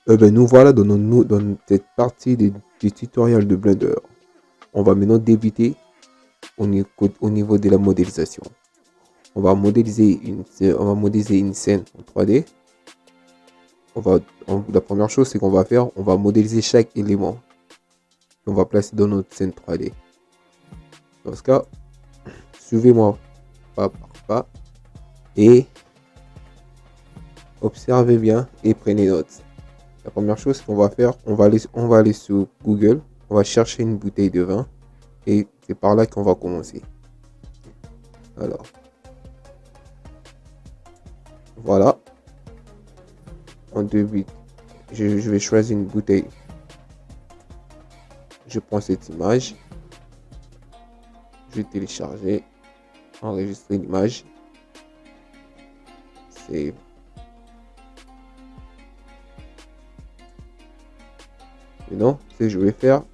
Nous voilà dans cette partie du tutoriel de Blender. On va maintenant débuter au niveau de la modélisation. On va modéliser une scène en 3D. La première chose, c'est qu'on va faire, on va modéliser chaque élément qu'on va placer dans notre scène 3D. Dans ce cas, suivez-moi pas par pas et observez bien et prenez note. La première chose qu'on va faire, on va aller sur Google, on va chercher une bouteille de vin et c'est par là qu'on va commencer. Alors, voilà, en début, je vais choisir une bouteille. Je prends cette image, je vais télécharger, enregistrer l'image. C'est maintenant, ce que je vais faire,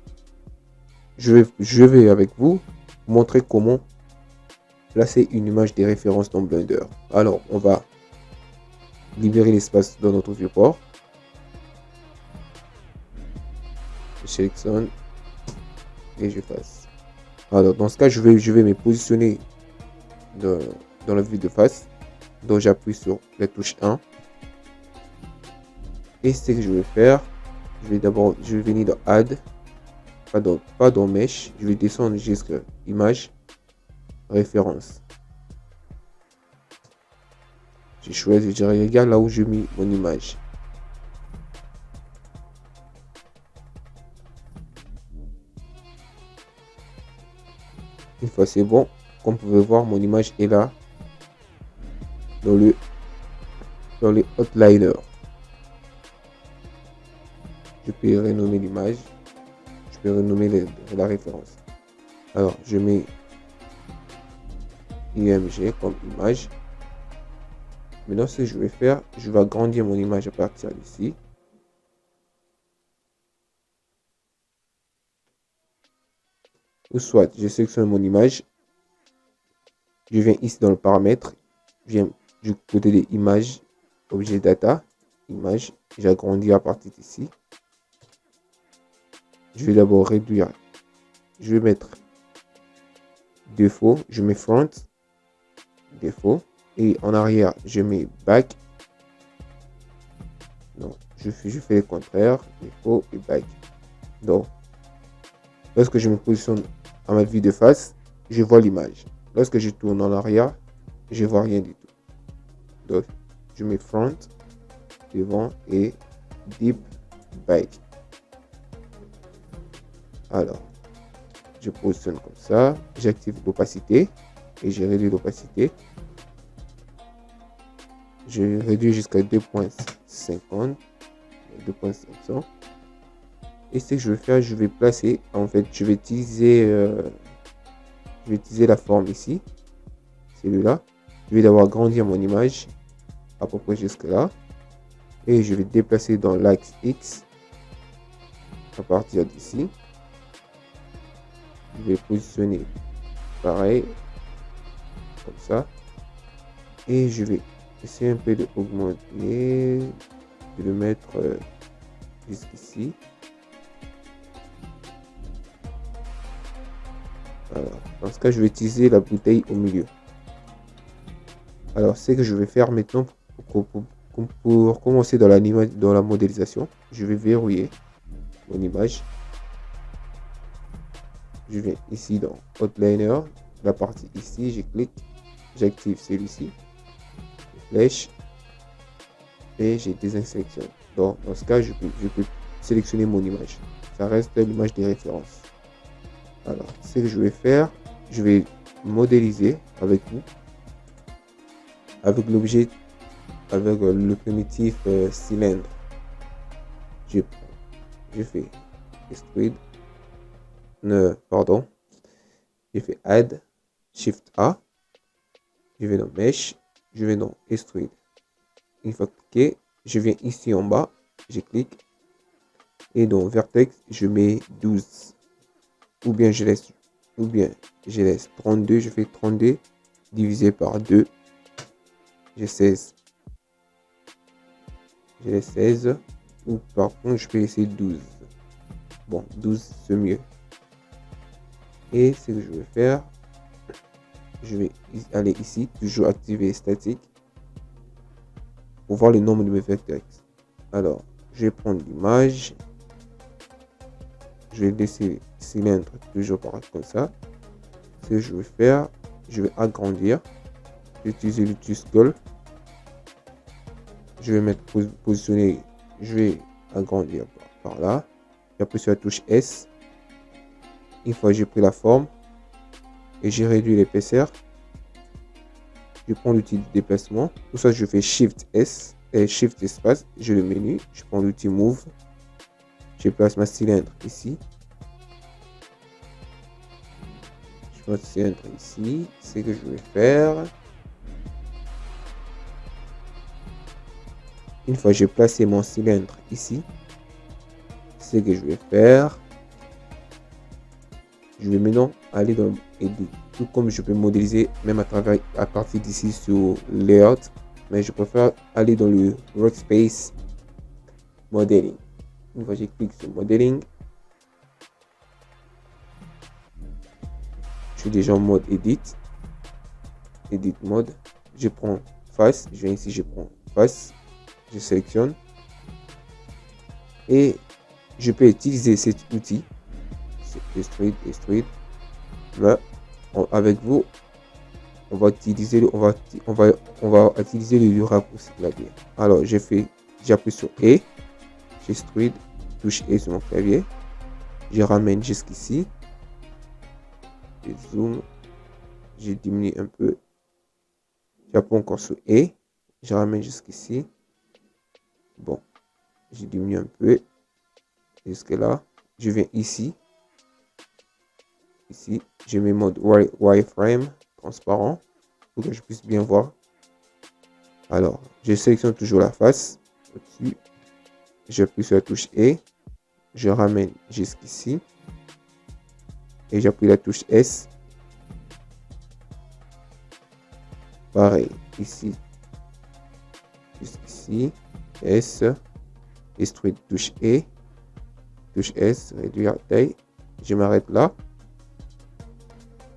je vais avec vous montrer comment placer une image de référence dans Blender. Alors, on va libérer l'espace dans notre viewport. Je sélectionne et je passe. Alors, dans ce cas, je vais me positionner dans la vue de face. Donc, j'appuie sur la touche 1. Et ce que je vais faire, je vais venir dans Add, pas dans Mesh. Je vais descendre jusqu'à Image, Référence. J'ai choisi, je regarde là où j'ai mis mon image. Une fois c'est bon, comme vous pouvez voir, mon image est là dans le outliner. Je peux renommer l'image, je peux renommer la référence. Alors, je mets IMG comme image. Maintenant, ce que je vais faire, je vais agrandir mon image à partir d'ici. Ou soit, je sélectionne mon image. Je viens ici dans le paramètre. Je viens du côté des images, objet data, image. J'agrandis à partir d'ici. Je vais d'abord réduire. Je vais mettre défaut. Je mets front, défaut. Et en arrière, je mets back. Non, je fais le contraire, défaut et back. Donc, lorsque je me positionne à ma vue de face, je vois l'image. Lorsque je tourne en arrière, je vois rien du tout. Donc, je mets front, devant et deep back. Alors, je positionne comme ça, j'active l'opacité et je réduis l'opacité. Je réduis jusqu'à 2.50, 2.500. Et ce que je vais faire, je vais placer, en fait, je vais utiliser la forme ici, celui-là. Je vais d'abord agrandir mon image à peu près jusque là. Et je vais déplacer dans l'axe X à partir d'ici. Je vais positionner pareil, comme ça. Et je vais essayer un peu de augmenter, de le mettre jusqu'ici. Alors, dans ce cas, je vais utiliser la bouteille au milieu. Alors, ce que je vais faire maintenant pour commencer dans la modélisation, je vais verrouiller mon image. Je viens ici dans Outliner, la partie ici, je clique, j'active celui-ci, flèche, et j'ai désélectionné. Donc, dans ce cas, je peux sélectionner mon image. Ça reste l'image de référence. Alors, ce que je vais faire, je vais modéliser avec vous, avec l'objet, avec le primitif cylindre. Je fais extrude, pardon, je fais add, shift A, je vais dans mesh, je vais dans extrude. Une fois cliqué, je viens ici en bas, je clique et dans vertex, je mets 12. Ou bien je laisse 32, je fais 32 divisé par 2, j'ai 16. Je laisse 16, Ou par contre, je peux laisser 12. Bon, 12, c'est mieux. Et ce que je vais faire, je vais aller ici, toujours activer statique, pour voir le nombre de mes vertex. Alors, je vais prendre l'image. Je vais laisser le cylindre toujours paraître comme ça. Ce que je vais faire, je vais agrandir. Je vais utiliser l'outil scroll. Je vais mettre positionner. Je vais agrandir par là. J'appuie sur la touche S. Une fois que j'ai pris la forme et j'ai réduit l'épaisseur, je prends l'outil de déplacement. Pour ça, je fais Shift S et Shift espace. Je le menu. Je prends l'outil Move. Je place ma cylindre ici. Je place le cylindre ici. C'est ce que je vais faire. Une fois que j'ai placé mon cylindre ici, c'est ce que je vais faire. Je vais maintenant aller dans Edit. Tout comme je peux modéliser même à partir d'ici sur Layout. Mais je préfère aller dans le Workspace Modeling. Une fois que j'ai cliqué sur Modeling, je suis déjà en mode Edit. Edit mode. Je prends face. Je viens ici, je prends face. Je sélectionne. Et je peux utiliser cet outil. Extrude. Mais avec vous, on va utiliser le raccourci clavier. Alors j'appuie sur E, j'extrude, touche E sur mon clavier, je ramène jusqu'ici, je zoome, je diminue un peu, j'appuie encore sur E, je ramène jusqu'ici. Bon, je diminue un peu jusque là, je viens ici. Ici, je mets mode wireframe transparent pour que je puisse bien voir. Alors, je sélectionne toujours la face au-dessus. J'appuie sur la touche E. Je ramène jusqu'ici. Et j'appuie la touche S. Pareil, ici. Jusqu'ici. S. Extrude, touche E. Touche S, réduire la taille. Je m'arrête là.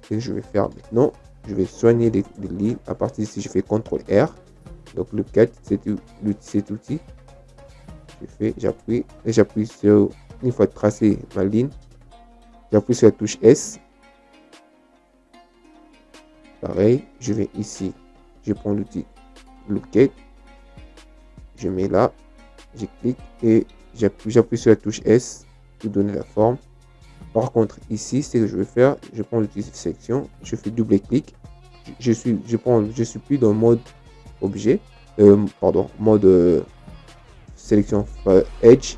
Que je vais faire maintenant, je vais soigner les lignes. À partir d'ici, je fais CTRL R. Donc le 4, cet outil. Je fais, j'appuie sur, une fois tracé ma ligne, j'appuie sur la touche S. Pareil, je vais ici, je prends l'outil Locate, je mets là, je clique et j'appuie sur la touche S pour donner la forme. Par contre, ici, ce que je vais faire, je prends l'outil sélection, je fais double clic, je suis plus dans le mode objet, mode sélection edge,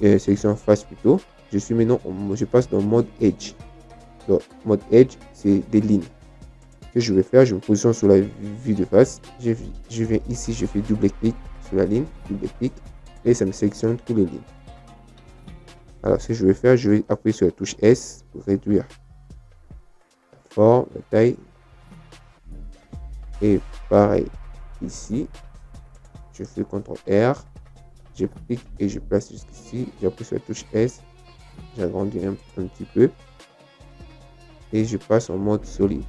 sélection face plutôt. Je passe dans le mode edge. Donc, mode edge, c'est des lignes. Ce que je vais faire, je me positionne sur la vue de face, je viens ici, je fais double clic sur la ligne, double clic, et ça me sélectionne toutes les lignes. Alors, ce que je vais faire, je vais appuyer sur la touche S pour réduire la forme, la taille. Et pareil, ici, je fais CTRL R, je clique et je place jusqu'ici. J'appuie sur la touche S, j'agrandis un petit peu. Et je passe en mode solide.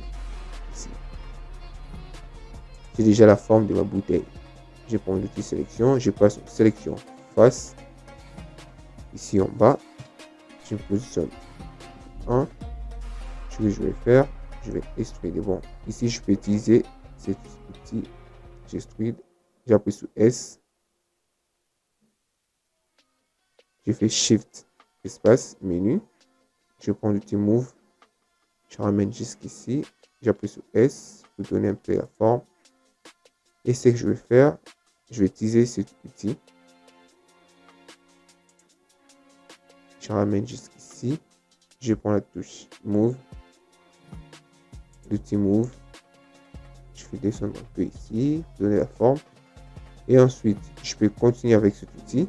Ici. J'ai déjà la forme de ma bouteille. Je prends l'outil sélection, je passe en sélection face. Ici en bas, je me positionne 1. Ce que je vais faire, je vais extruder. Bon, ici je peux utiliser cet outil. J'extrude, j'appuie sur S. Je fais Shift, espace, menu. Je prends l'outil Move. Je ramène jusqu'ici. J'appuie sur S pour donner un peu la forme. Et ce que je vais faire, je vais utiliser cet outil. Je ramène jusqu'ici. Je prends la touche Move. L'outil Move. Je fais descendre un peu ici, donner la forme. Et ensuite, je peux continuer avec cet outil.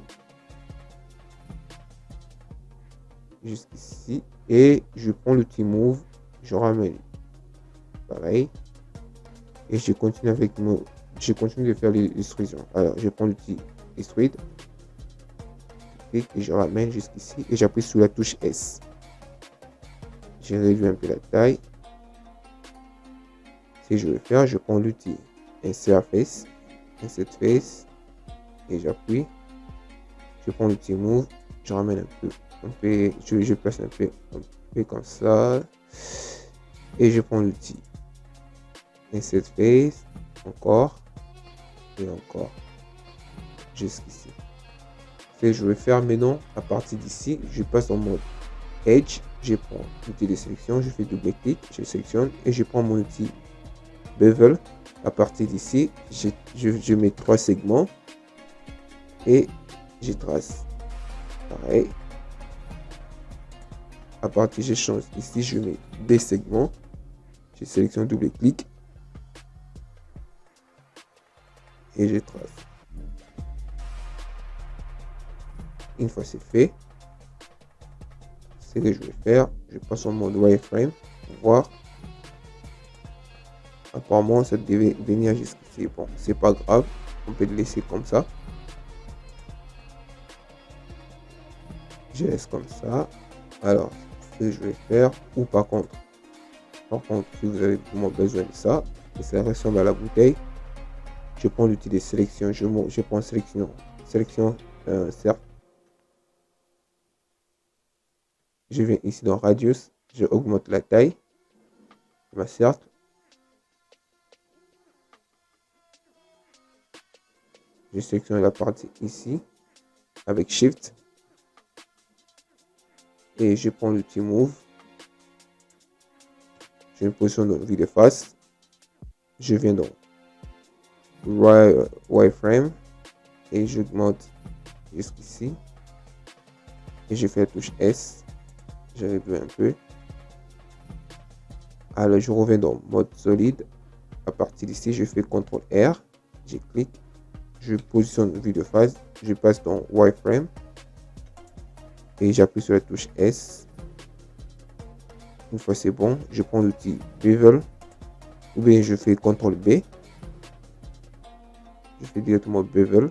Jusqu'ici. Et je prends l'outil Move. Je ramène. Pareil. Et je continue avec je continue de faire les extrusions. Alors, je prends l'outil Extrude. Je clique et je ramène jusqu'ici et j'appuie sur la touche S. Je réduis un peu la taille. Si je veux faire, je prends l'outil Insert Face et j'appuie. Je prends l'outil Move, je ramène un peu, je place un peu comme ça. Et je prends l'outil Insert Face, encore et encore, jusqu'ici. Ce que je vais faire maintenant, à partir d'ici, je passe en mode Edge. Je prends l'outil de sélection, je fais double clic, je sélectionne et je prends mon outil Bevel. À partir d'ici, je mets 3 segments et je trace. Pareil. À partir, je change ici, je mets des segments. Je sélectionne double clic et je trace. Une fois c'est fait, ce que je vais faire, je passe en mode wireframe pour voir. Apparemment, ça devait venir jusqu'ici. Bon, c'est pas grave, on peut le laisser comme ça. Je laisse comme ça. Alors, ce que je vais faire, ou par contre, si vous avez vraiment besoin de ça, et ça ressemble à la bouteille, je prends l'outil de sélection, je prends sélection, cercle. Je viens ici dans Radius, je augmente la taille de ma cercle. Je sélectionne la partie ici avec Shift et je prends l'outil Move. Je me positionne dans vue de face. Je viens dans Wireframe et j'augmente jusqu'ici et je fais la touche S. Je réduis un peu. Alors je reviens dans mode solide. À partir d'ici, je fais CTRL R. Je clique. Je positionne vue de phase. Je passe dans Wireframe. Et j'appuie sur la touche S. Une fois c'est bon, je prends l'outil Bevel. Ou bien je fais CTRL B. Je fais directement Bevel.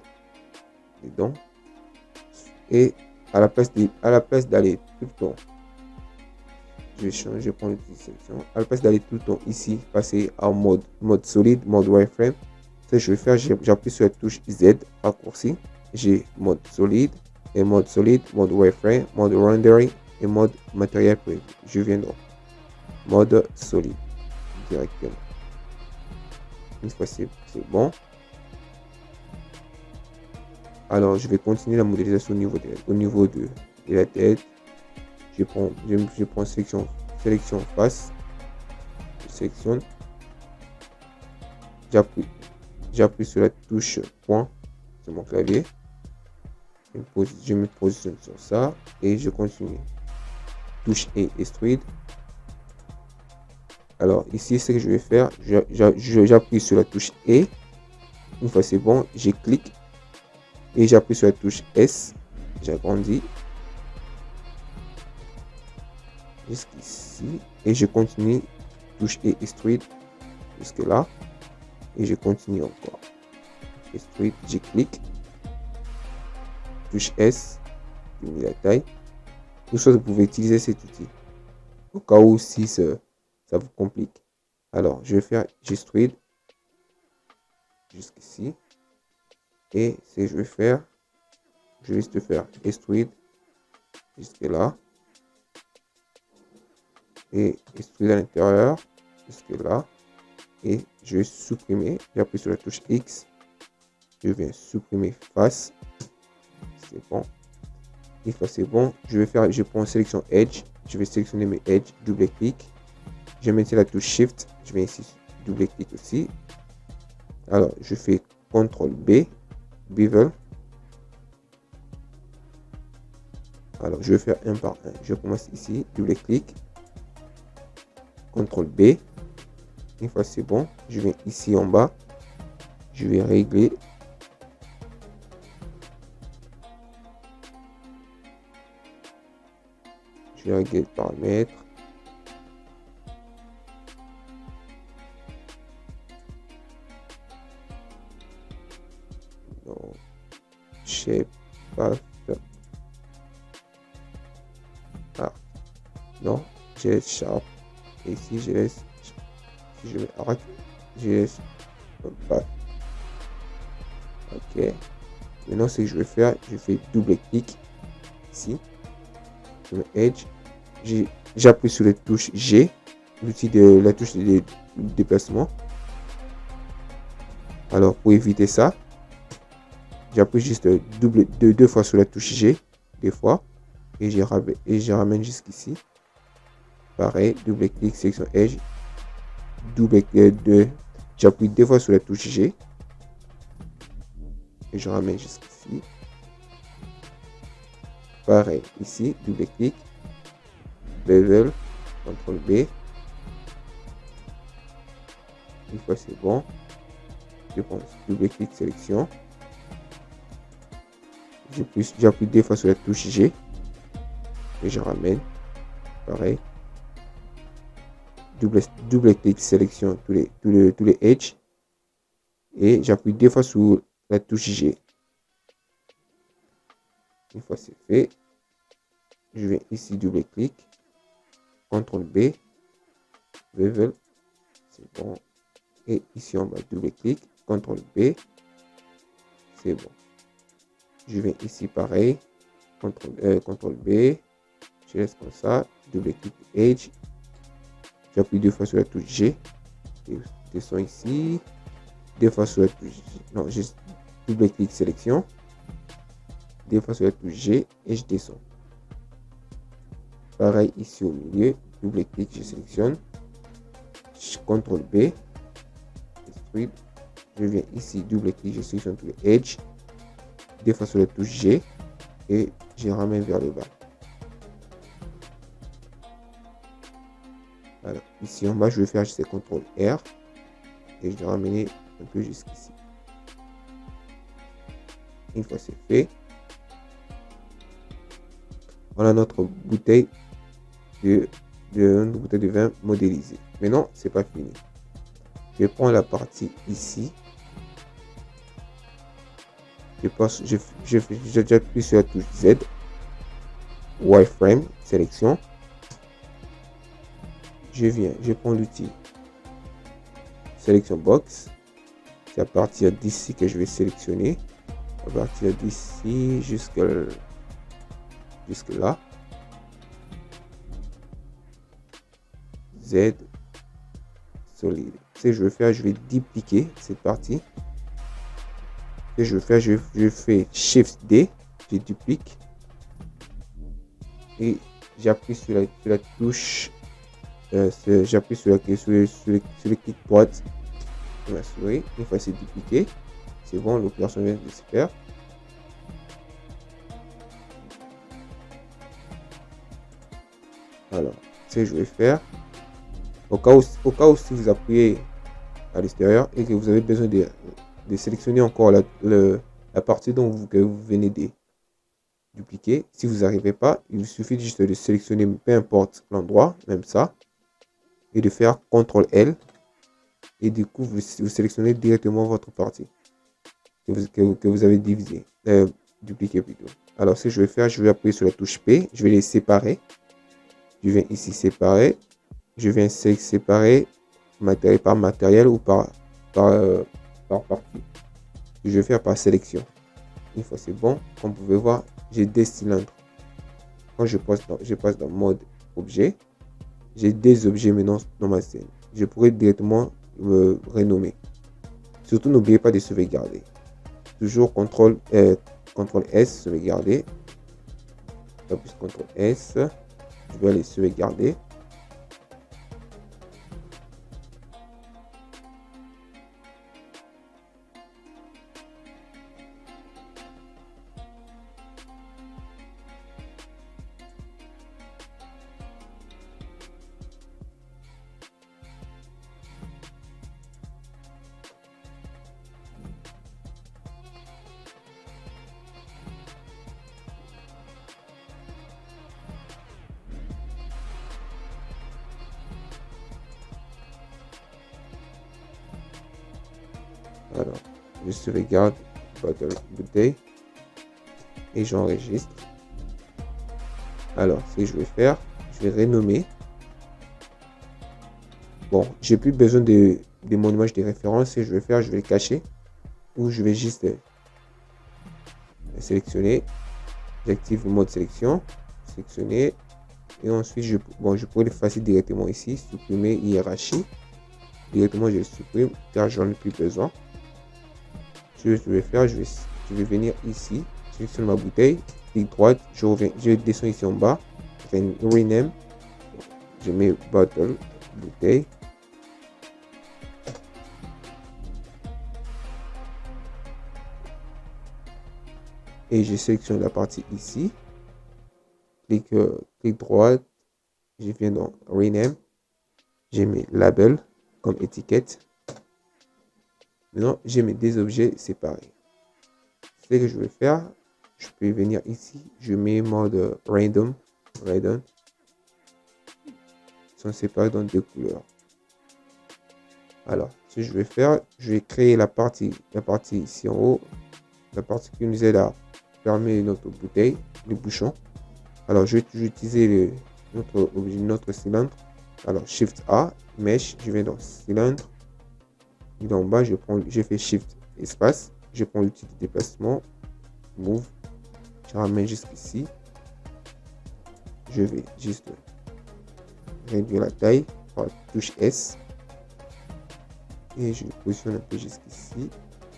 Dedans. Et à la place d'aller tout le temps, je vais changer, je prends l'outil sélection. À la place d'aller tout le temps ici, passer en mode solide, mode wireframe, ce que je vais faire, j'appuie sur la touche Z, raccourci. J'ai mode solide, mode wireframe, mode rendering et mode matériel prévu. Je viens dans mode solide directement. Une fois c'est bon. Alors je vais continuer la modélisation au niveau de la tête. Je prends sélection face. Je sélectionne. J'appuie sur la touche point sur mon clavier. Je me positionne sur ça et je continue. Touche et Extrude. Alors ici, ce que je vais faire, j'appuie sur la touche E. Une fois c'est bon, je clique et j'appuie sur la touche S. J'agrandis jusqu'ici et je continue. Touche et Extrude jusque là et je continue encore. Extrude, je clique. Touche S, diminuer la taille. Tout ça, vous pouvez utiliser cet outil au cas où si ça vous complique. Alors, je vais faire Extrude jusqu'ici. Et ce que je vais faire, je vais juste faire Extrude jusque là. Et Extrude à l'intérieur jusque là. Et je vais supprimer. J'appuie sur la touche X. Je viens supprimer face. C'est bon. Une fois c'est bon, je prends sélection Edge. Je vais sélectionner mes Edge, double clic. Je maintiens la touche Shift. Je vais ici double clic aussi. Alors, je fais CTRL B, Bevel. Alors, je vais faire un par un. Je commence ici, double clic. CTRL B. Une fois c'est bon, je viens ici en bas. Je vais régler. Je vais régler les paramètres. shape path arc. Non, je laisse sharp. Et ici, je laisse, si je mets arc, je laisse path. Ok. Maintenant, ce que je vais faire, je fais double clic ici, sur le edge. J'appuie sur la touche G, l'outil de la touche de déplacement. Alors, pour éviter ça, j'appuie juste deux fois sur la touche G, deux fois, et je ramène jusqu'ici. Pareil, double clic, sélection edge, j'appuie deux fois sur la touche G, et je ramène jusqu'ici. Pareil, ici, double clic, bevel, CTRL B. Une fois c'est bon, je prends double clic, sélection. J'appuie deux fois sur la touche G et je ramène. Pareil, double clic, sélection tous les edges et j'appuie deux fois sur la touche G. Une fois c'est fait, je vais ici double clic, CTRL B, bevel, c'est bon. Et ici en bas double clic, CTRL B, c'est bon. Je vais ici pareil, CTRL B, je laisse comme ça, double clic edge, j'appuie deux fois sur la touche G, et je descends ici, deux fois sur la touche G, non, juste double clic sélection, deux fois sur la touche G et je descends. Pareil ici au milieu, double clic, je sélectionne, CTRL B, je viens ici, double clic, je sélectionne tous les edges, deux fois sur la touche G et je ramène vers le bas. Alors ici en bas, je vais faire juste CTRL R et je vais ramener un peu jusqu'ici. Une fois c'est fait, on a notre bouteille de vin modélisée. Mais non, c'est pas fini. Je prends la partie ici. J'appuie sur la touche Z. Wireframe, sélection. Je prends l'outil sélection box. C'est à partir d'ici que je vais sélectionner. À partir d'ici jusque là. Z solide. Ce que je vais faire, je vais dupliquer cette partie. Ce que je vais faire, je fais Shift D, je duplique et j'appuie sur la touche, j'appuie sur le clic droite de ma souris. Une fois c'est dupliqué, c'est bon, l'opération vient de se faire. Alors, ce que je vais faire, au cas où si vous appuyez à l'extérieur et que vous avez besoin de sélectionner encore la partie que vous venez de dupliquer, si vous n'arrivez pas, il suffit juste de sélectionner peu importe l'endroit, même ça, et de faire CTRL L et du coup vous sélectionnez directement votre partie que vous avez divisé, dupliqué plutôt. Alors ce que je vais faire, je vais appuyer sur la touche P, je vais les séparer. Je viens ici séparer, je viens séparer matériel par matériel ou par partie. Je vais faire par sélection. Une fois c'est bon, comme vous pouvez voir, j'ai des cylindres. Quand je passe dans mode objet, j'ai des objets maintenant dans ma scène. Je pourrais directement renommer. Surtout n'oubliez pas de sauvegarder. Toujours CTRL S, sauvegarder. Plus CTRL S, je vais aller sauvegarder. Alors, je sauvegarde bouteille. et j'enregistre. Alors, ce que je vais faire, je vais renommer. Bon, j'ai plus besoin de mon image de référence. Ce que je vais faire, je vais le cacher. Ou je vais juste sélectionner. J'active le mode sélection. Sélectionner. Et ensuite, je pourrais l'effacer directement ici. Supprimer hiérarchie. Directement, je le supprime car j'en ai plus besoin. Ce que je vais faire, je vais venir ici. Je sélectionne ma bouteille. Clic droite. Je descends ici en bas. Rename. Je mets bottle. Bouteille. Et je sélectionne la partie ici. Clic droit. Je viens dans Rename. J'ai mes labels comme étiquette. Maintenant, j'ai mes deux objets séparés. Ce que je vais faire, je peux venir ici. Je mets mode random. Ils sont séparés dans deux couleurs. Alors, ce que je vais faire, je vais créer la partie ici en haut. La partie qui nous aide à fermer notre bouteille, le bouchon. Alors, je vais utiliser notre cylindre. Alors, Shift A, Mesh, je vais dans cylindre. Et en bas, je fais Shift espace. Je prends l'outil de déplacement, Move. Je ramène jusqu'ici. Je vais juste réduire la taille par la touche S. Et je positionne un peu jusqu'ici.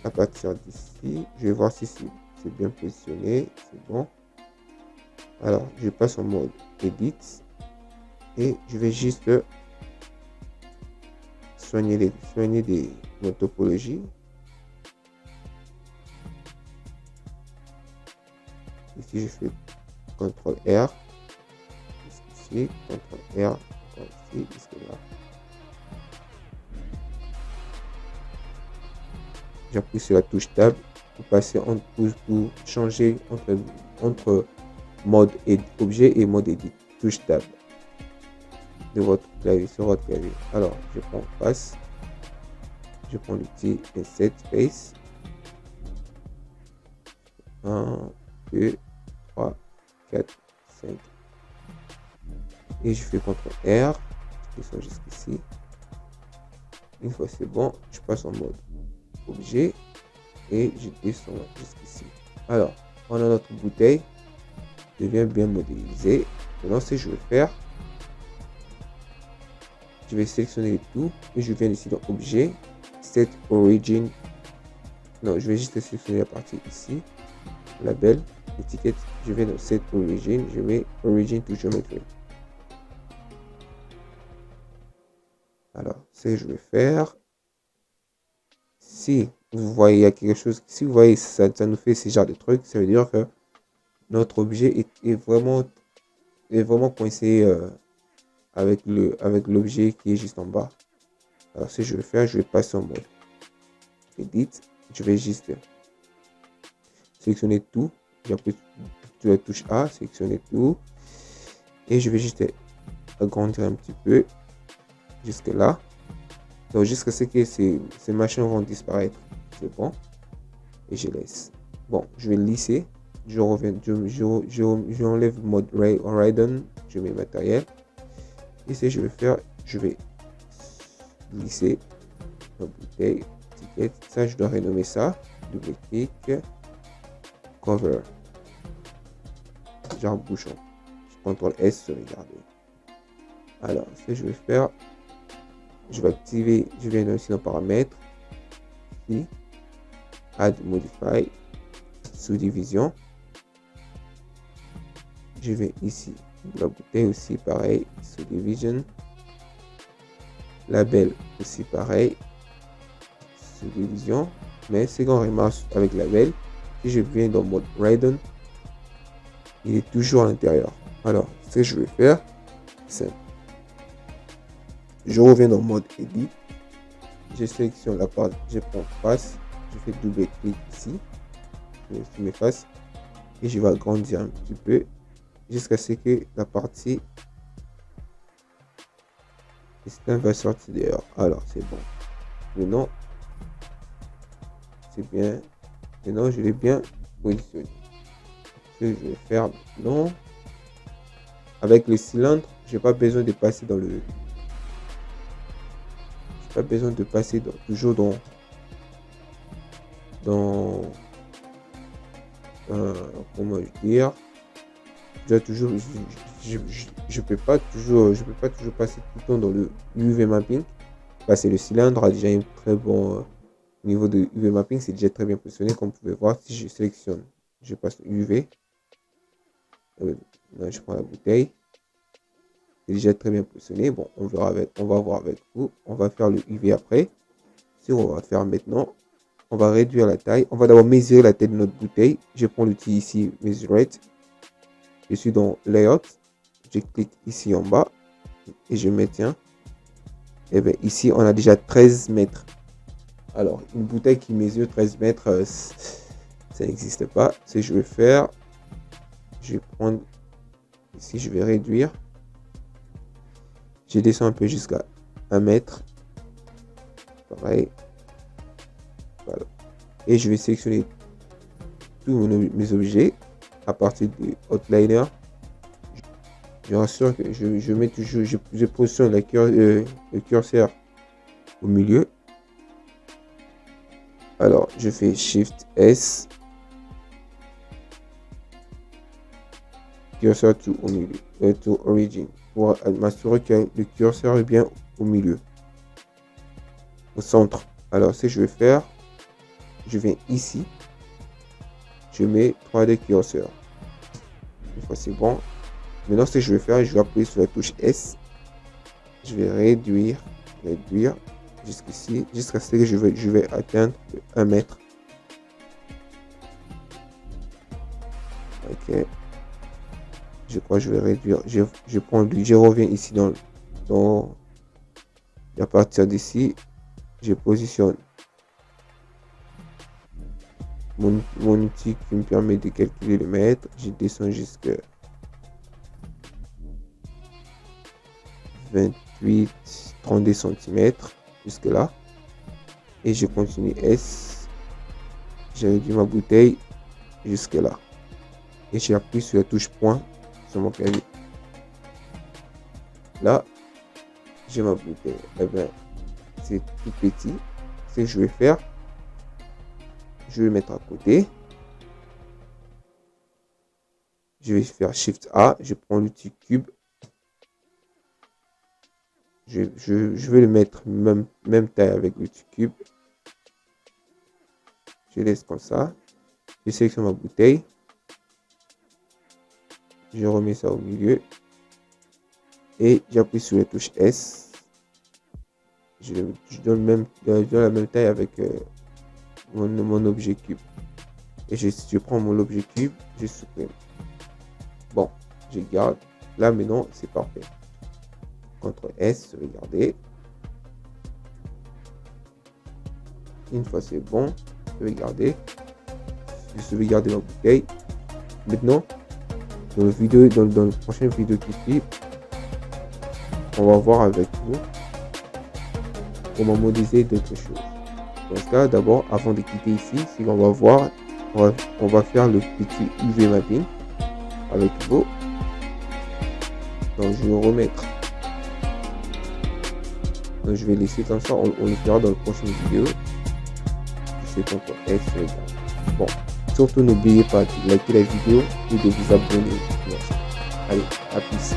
À partir d'ici, je vais voir si c'est bien positionné. C'est bon. Alors, je passe en mode Edit. Et je vais juste soigner nos topologies. Ici, je fais CTRL R. Ici, CTRL R. Ici, jusque là. J'appuie sur la touche Tab pour passer pour changer entre mode objet et mode Edit. Touche Tab de votre clavier sur votre clavier. Alors, je prends Face. Je prends l'outil Insert Space. 1, 2, 3, 4, 5. Et je fais CTRL R. Je descends jusqu'ici. Une fois c'est bon, je passe en mode objet et je descends jusqu'ici. Alors, on a notre bouteille devient bien modélisée. Maintenant, ce que je vais faire, je vais sélectionner tout et je viens ici dans objet, set origin. Non, je vais juste sélectionner la partie ici, label, étiquette. Je vais dans set origin, je mets origin to geometry. Alors, ce que je vais faire, si vous voyez il y a quelque chose, si vous voyez ça nous fait ce genre de truc, ça veut dire que notre objet est vraiment coincé avec l'objet qui est juste en bas. Alors ce que je vais faire, je vais passer en mode Edit. Je vais juste sélectionner tout. J'appuie sur la touche A, sélectionner tout. Et je vais juste agrandir un petit peu jusque là. Donc jusqu'à ce que ces machins vont disparaître. C'est bon. Et je laisse. Bon, je vais lisser. Je reviens, je enlève le mode Raiden. Je mets matériel. Et ce que je vais faire, je vais glisser ma bouteille, étiquette. Ça, je dois renommer ça. Double clic. Cover. Genre bouchon. Je CTRL S sur regarder. Alors, ce que je vais faire, je vais activer, je viens ici dans paramètres. Ici. Add Modify. Sous-division. Je vais ici. La bouteille aussi pareil. Sous-division. Label aussi pareil. Sous-division. Mais c'est qu'on remarque avec label. Si je viens dans mode Raiden, il est toujours à l'intérieur. Alors, ce que je vais faire, c'est je reviens dans mode Edit. Je sélectionne la part, je prends face. Je fais double clic ici. Je mets face. Et je vais agrandir un petit peu jusqu'à ce que la partie va sortir dehors. Alors, c'est bon. Maintenant, c'est bien. Maintenant, je l'ai bien positionné. que je vais faire maintenant, avec le cylindre, j'ai pas besoin de passer dans le... J'ai pas besoin de passer toujours dans comment dire, je dois toujours, je peux pas toujours passer tout le temps dans le UV mapping. Là, c'est le cylindre a déjà un très bon niveau de UV mapping, c'est déjà très bien positionné, comme vous pouvez voir. Si je sélectionne, je passe le UV, là, je prends la bouteille, c'est déjà très bien positionné. Bon, on va voir avec vous, on va faire le UV après. Si on va faire maintenant, on va réduire la taille. On va d'abord mesurer la taille de notre bouteille. Je prends l'outil ici, Mesurate. Je suis dans Layout. Je clique ici en bas et je maintiens. Et bien ici, on a déjà 13 mètres. Alors, une bouteille qui mesure 13 mètres, ça n'existe pas. Ce que je vais faire, je vais prendre ici, je vais réduire. Je descends un peu jusqu'à 1 mètre. Pareil. Voilà. Et je vais sélectionner tous mes objets à partir du outliner. Je rassure que je mets toujours, je positionne le curseur au milieu. Alors, je fais Shift S. Cursor to au milieu, to origin, pour m'assurer que le curseur est bien au milieu, au centre. Alors, ce que je vais faire, je viens ici, je mets 3D curseur. Une fois c'est bon. Maintenant, ce que je vais faire, je vais appuyer sur la touche S. Je vais réduire jusqu'ici, jusqu'à ce que je vais atteindre 1 mètre. Ok. Je crois que je vais réduire. Je reviens ici à partir d'ici, je positionne mon outil qui me permet de calculer le mètre. Je descends jusqu'à 32 cm jusque là et je continue S. J'ai réduit ma bouteille jusque là et j'appuie sur la touche point sur mon clavier. Là, j'ai ma bouteille. Eh bien, c'est tout petit. Ce que je vais faire, je vais le mettre à côté. Je vais faire Shift A. Je prends l'outil cube. Je vais le mettre même taille avec l'outil cube. Je laisse comme ça. Je sélectionne ma bouteille. Je remets ça au milieu. Et j'appuie sur la touche S. Je donne la même taille avec mon objet cube. Et je prends mon objet cube, je supprime. Bon, je garde. Là maintenant, c'est parfait. CTRL S, regardez. Une fois c'est bon, je vais garder. Je sauvegarde ma bouteille. Maintenant, dans la prochaine vidéo qui suit, on va voir avec vous comment modéliser d'autres choses. Dans ce cas, d'abord, avant de quitter ici, c'est qu'on va voir, on va faire le petit UV mapping avec vous. Donc je vais remettre. Donc je vais laisser comme ça, on le fera dans la prochaine vidéo. Je fais CTRL S. Bon, surtout n'oubliez pas de liker la vidéo et de vous abonner. Allez, à plus.